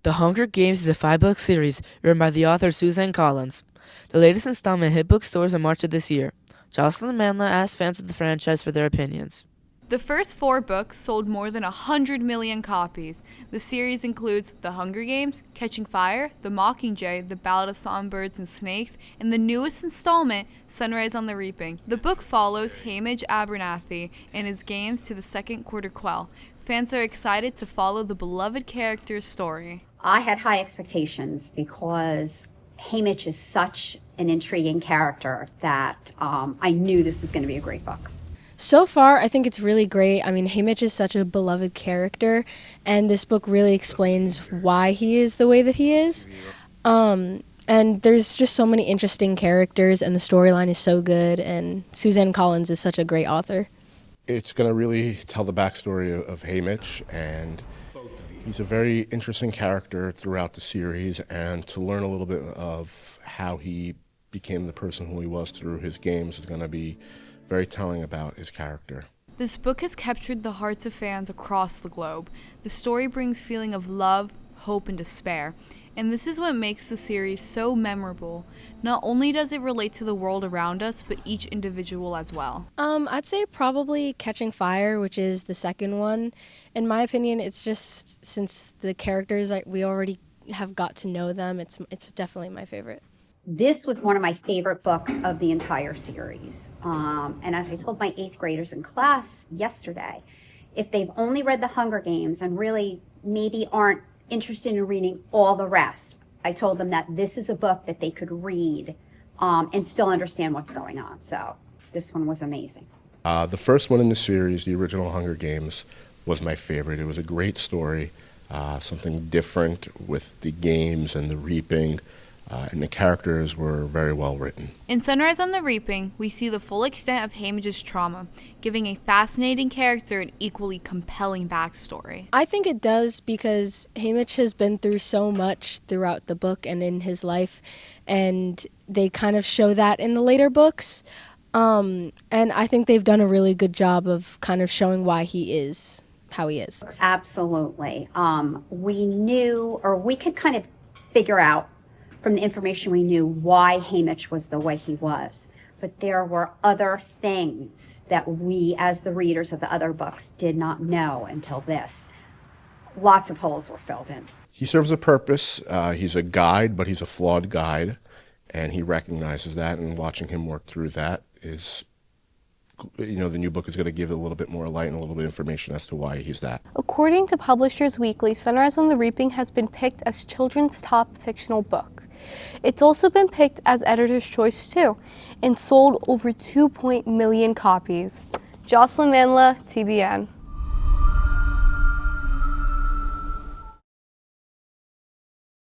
The Hunger Games is a 5-book series written by the author Suzanne Collins. The latest installment hit bookstores in March of this year. Josslyn and Manla asked fans of the franchise for their opinions. The first 4 books sold more than 100 million copies. The series includes The Hunger Games, Catching Fire, The Mockingjay, The Ballad of Songbirds and Snakes, and the newest installment, Sunrise on the Reaping. The book follows Hamish Abernathy and his games to the second quarter quell. Fans are excited to follow the beloved character's story. I had high expectations because Hamish is such an intriguing character that I knew this was going to be a great book. So far, I think it's really great. I mean, Hamish is such a beloved character, and this book really explains why he is the way that he is. And there's just so many interesting characters, and the storyline is so good, and Suzanne Collins is such a great author. It's going to really tell the backstory of Hamish, and he's a very interesting character throughout the series, and to learn a little bit of how he became the person who he was through his games is going to be very telling about his character. This book has captured the hearts of fans across the globe. The story brings feeling of love, hope, and despair. And this is what makes the series so memorable. Not only does it relate to the world around us, but each individual as well. I'd say probably Catching Fire, which is the second one. In my opinion, it's just since the characters, we already have got to know them, it's definitely my favorite. This was one of my favorite books of the entire series. And as I told my 8th graders in class yesterday, if they've only read The Hunger Games and really maybe aren't interested in reading all the rest, I told them that this is a book that they could read and still understand what's going on. So this one was amazing. The first one in the series, the original Hunger Games, was my favorite. It was a great story, something different with the games and the reaping. And the characters were very well written. In Sunrise on the Reaping, we see the full extent of Hamish's trauma, giving a fascinating character an equally compelling backstory. I think it does because Hamish has been through so much throughout the book and in his life, and they kind of show that in the later books. And I think they've done a really good job of kind of showing why he is how he is. Absolutely. We knew, or we could kind of figure out from the information we knew why Hamish was the way he was. But there were other things that we, as the readers of the other books, did not know until this. Lots of holes were filled in. He serves a purpose. He's a guide, but he's a flawed guide, and he recognizes that, and watching him work through that is, the new book is going to give it a little bit more light and a little bit of information as to why he's that. According to Publishers Weekly, Sunrise on the Reaping has been picked as children's top fictional book. It's also been picked as Editor's Choice too, and sold over 2 million copies. Josslyn, Manla, TBN.